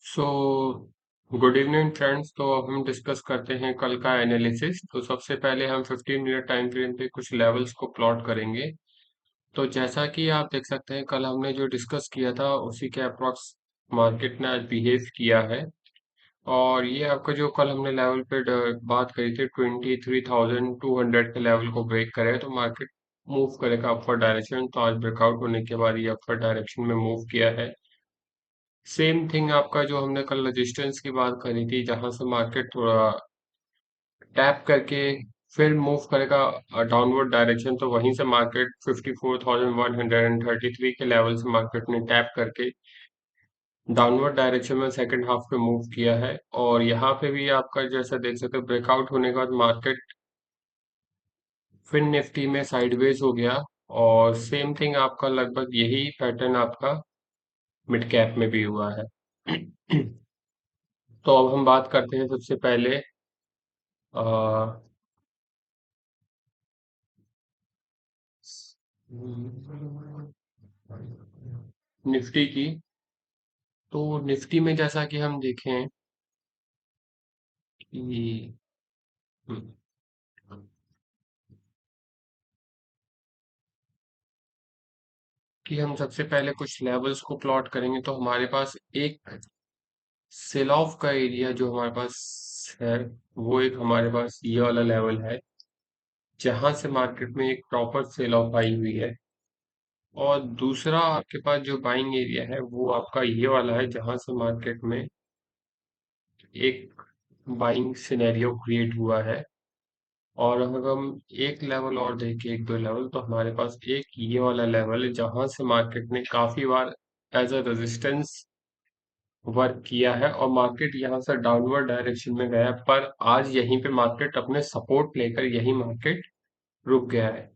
So good evening friends. तो अब हम डिस्कस करते हैं कल का एनालिसिस। तो सबसे पहले हम 15 मिनट टाइम फ्रेम पे कुछ लेवल्स को प्लॉट करेंगे। तो जैसा कि आप देख सकते हैं, कल हमने जो डिस्कस किया था उसी के अप्रॉक्स मार्केट ने आज बिहेव किया है। और ये आपका जो कल हमने लेवल पे बात करी थी 23,200 के लेवल को ब्रेक करे तो मार्केट मूव करेगा अपर डायरेक्शन। तो आज ब्रेकआउट होने के बाद ये अपर डायरेक्शन में मूव किया है। सेम थिंग आपका जो हमने कल रेजिस्टेंस की बात करी थी, जहां से मार्केट थोड़ा टैप करके फिर मूव करेगा डाउनवर्ड डायरेक्शन, तो वहीं से मार्केट 54,133 के लेवल से मार्केट ने टैप करके डाउनवर्ड डायरेक्शन में सेकंड हाफ पे मूव किया है। और यहाँ पे भी आपका जैसा देख सकते हो, ब्रेकआउट होने के बाद मार्केट फिर निफ्टी में साइडवेज हो गया। और सेम थिंग आपका लगभग यही पैटर्न आपका मिड कैप में भी हुआ है। तो अब हम बात करते हैं सबसे पहले निफ्टी की। तो निफ्टी में जैसा कि हम देखें कि हम्म, कि हम सबसे पहले कुछ लेवल्स को प्लॉट करेंगे। तो हमारे पास एक सेल ऑफ का एरिया जो हमारे पास है, वो एक हमारे पास ये वाला लेवल है, जहां से मार्केट में एक प्रॉपर सेल ऑफ आई हुई है। और दूसरा आपके पास जो बाइंग एरिया है वो आपका ये वाला है, जहां से मार्केट में एक बाइंग सिनेरियो क्रिएट हुआ है। और अगर हम एक लेवल और देखें, एक दो लेवल, तो हमारे पास एक ये वाला लेवल है, जहां से मार्केट ने काफी बार एज अ रेजिस्टेंस वर्क किया है और मार्केट यहां से डाउनवर्ड डायरेक्शन में गया है। पर आज यहीं पे मार्केट अपने सपोर्ट लेकर यही मार्केट रुक गया है।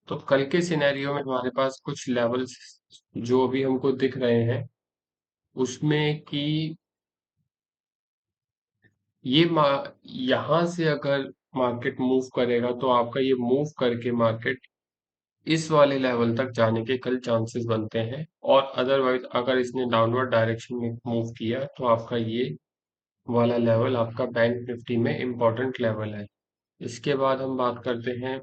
तो कल के सिनेरियो में हमारे पास कुछ लेवल्स जो अभी हमको दिख रहे हैं उसमें कि ये यहाँ से अगर मार्केट मूव करेगा तो आपका ये मूव करके मार्केट इस वाले लेवल तक जाने के कल चांसेस बनते हैं। और अदरवाइज अगर इसने डाउनवर्ड डायरेक्शन में मूव किया तो आपका ये वाला लेवल आपका बैंक निफ्टी में इम्पोर्टेंट लेवल है। इसके बाद हम बात करते हैं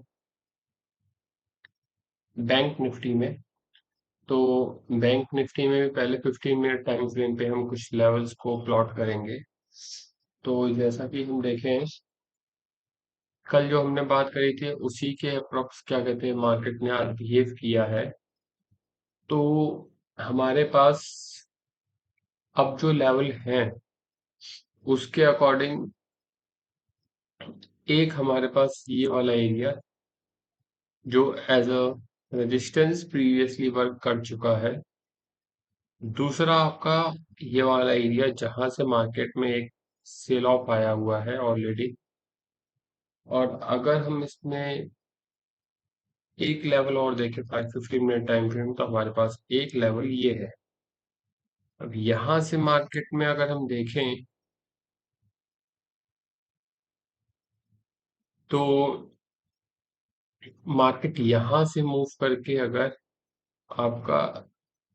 बैंक निफ्टी में। तो बैंक निफ्टी में भी पहले 15 मिनट टाइम फ्रेम पे हम कुछ लेवल्स को प्लॉट करेंगे। तो जैसा कि हम देखें, कल जो हमने बात करी थी उसी के अप्रोक्स क्या कहते हैं मार्केट ने आज बिहेव किया है। तो हमारे पास अब जो लेवल है उसके अकॉर्डिंग एक हमारे पास ये वाला एरिया जो as a resistance previously work कर चुका है। दूसरा आपका ये वाला एरिया जहां से मार्केट में एक सेल ऑफ आया हुआ है ऑलरेडी। और अगर हम इसमें एक लेवल और देखें 5-15 मिनट टाइम फ्रेम, तो हमारे पास एक लेवल ये है। अब यहां से मार्केट में अगर हम देखें तो मार्केट यहां से मूव करके अगर आपका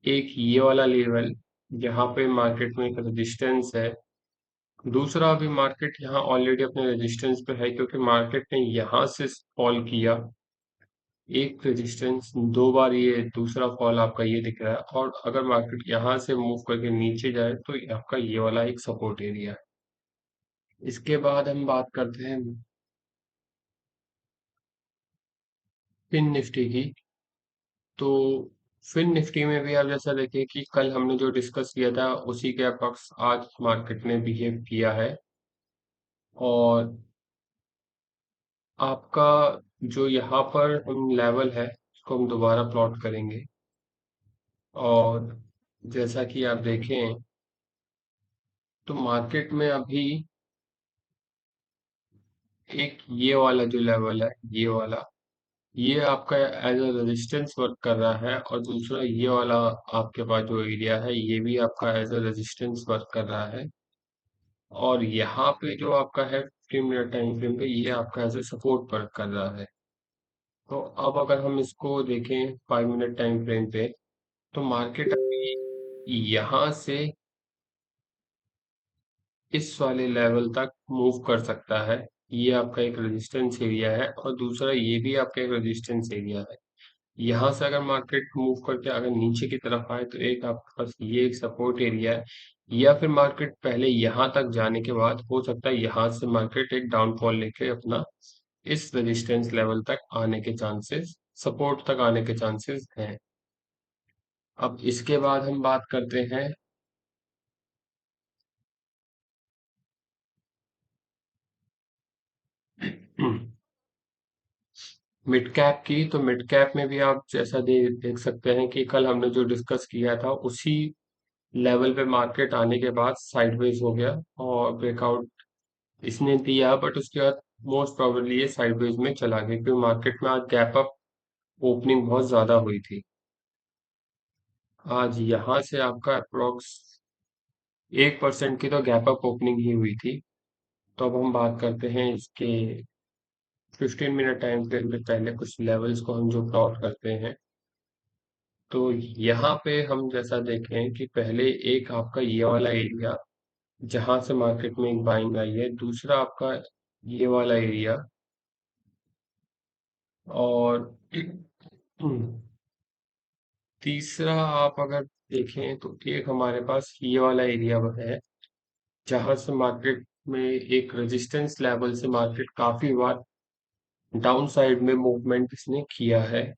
एक ये वाला लेवल, जहां पे मार्केट में एक रेजिस्टेंस है, दूसरा अभी मार्केट यहाँ ऑलरेडी अपने रेजिस्टेंस पे है, क्योंकि मार्केट ने यहाँ से फॉल किया एक रेजिस्टेंस, दो बार ये दूसरा फॉल आपका ये दिख रहा है। और अगर मार्केट यहाँ से मूव करके नीचे जाए तो ये आपका ये वाला एक सपोर्ट एरिया है। इसके बाद हम बात करते हैं फिन निफ्टी की। तो फिन निफ्टी में भी आप जैसा देखिए कि कल हमने जो डिस्कस किया था उसी के अप्रॉक्स आज मार्केट ने बिहेव किया है। और आपका जो यहाँ पर हम लेवल है उसको हम दोबारा प्लॉट करेंगे। और जैसा कि आप देखें तो मार्केट में अभी एक ये वाला जो लेवल है, ये वाला, ये आपका एज अ रेजिस्टेंस वर्क कर रहा है। और दूसरा ये वाला आपके पास जो एरिया है ये भी आपका एज अ रेजिस्टेंस वर्क कर रहा है। और यहाँ पे जो आपका है 15 मिनट टाइम फ्रेम पे, ये आपका एज ए सपोर्ट वर्क कर रहा है। तो अब अगर हम इसको देखें 5 मिनट टाइम फ्रेम पे, तो मार्केट अभी यहाँ से इस वाले लेवल तक मूव कर सकता है। ये आपका एक रेजिस्टेंस एरिया है और दूसरा ये भी आपका एक रेजिस्टेंस एरिया है। यहाँ से अगर मार्केट मूव करके अगर नीचे की तरफ आए तो एक आपके पास ये एक सपोर्ट एरिया है, या फिर मार्केट पहले यहाँ तक जाने के बाद हो सकता है यहाँ से मार्केट एक डाउनफॉल लेके अपना इस रेजिस्टेंस लेवल तक आने के चांसेस, सपोर्ट तक आने के चांसेस हैं। अब इसके बाद हम बात करते हैं मिड कैप की। तो मिड कैप में भी आप जैसा देख सकते हैं कि कल हमने जो डिस्कस किया था उसी लेवल पे मार्केट आने के बाद साइडवेज हो गया और ब्रेकआउट इसने दिया, बट उसके बाद मोस्ट प्रोबेबली ये साइडवेज में चला गया क्योंकि मार्केट में आज गैप अप ओपनिंग बहुत ज्यादा हुई थी। आज यहाँ से आपका अप्रोक्स 1% की तो गैप अप ओपनिंग ही हुई थी। तो अब हम बात करते हैं इसके 15 मिनट टाइम फ्रेम पे पहले कुछ लेवल्स को हम जो प्लॉट करते हैं। तो यहाँ पे हम जैसा देखें कि पहले एक आपका ये वाला एरिया जहां से मार्केट में एक बाइंग आई है, दूसरा आपका ये वाला एरिया, और तीसरा आप अगर देखें तो एक हमारे पास ये वाला एरिया है जहां से मार्केट में एक रेजिस्टेंस लेवल से मार्केट काफी बार डाउन साइड में मूवमेंट इसने किया है।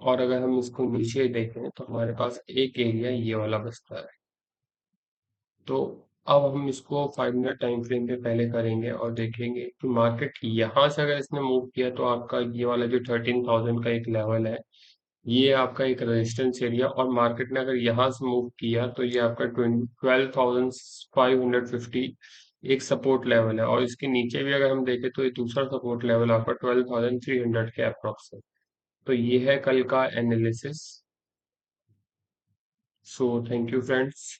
और अगर हम इसको नीचे देखें तो हमारे पास एक एरिया ये वाला बचता है। तो अब हम इसको 5 मिनट टाइम फ्रेम पे पहले करेंगे और देखेंगे कि मार्केट यहाँ से अगर इसने मूव किया तो आपका ये वाला जो 13,000 का एक लेवल है, ये आपका एक रेजिस्टेंस एरिया, और मार्केट ने अगर यहाँ से मूव किया तो ये आपका 12,550 एक सपोर्ट लेवल है, और इसके नीचे भी अगर हम देखें तो ये दूसरा सपोर्ट लेवल आपका 12,300 के अप्रॉक्स है। तो ये है कल का analysis. So thank you friends.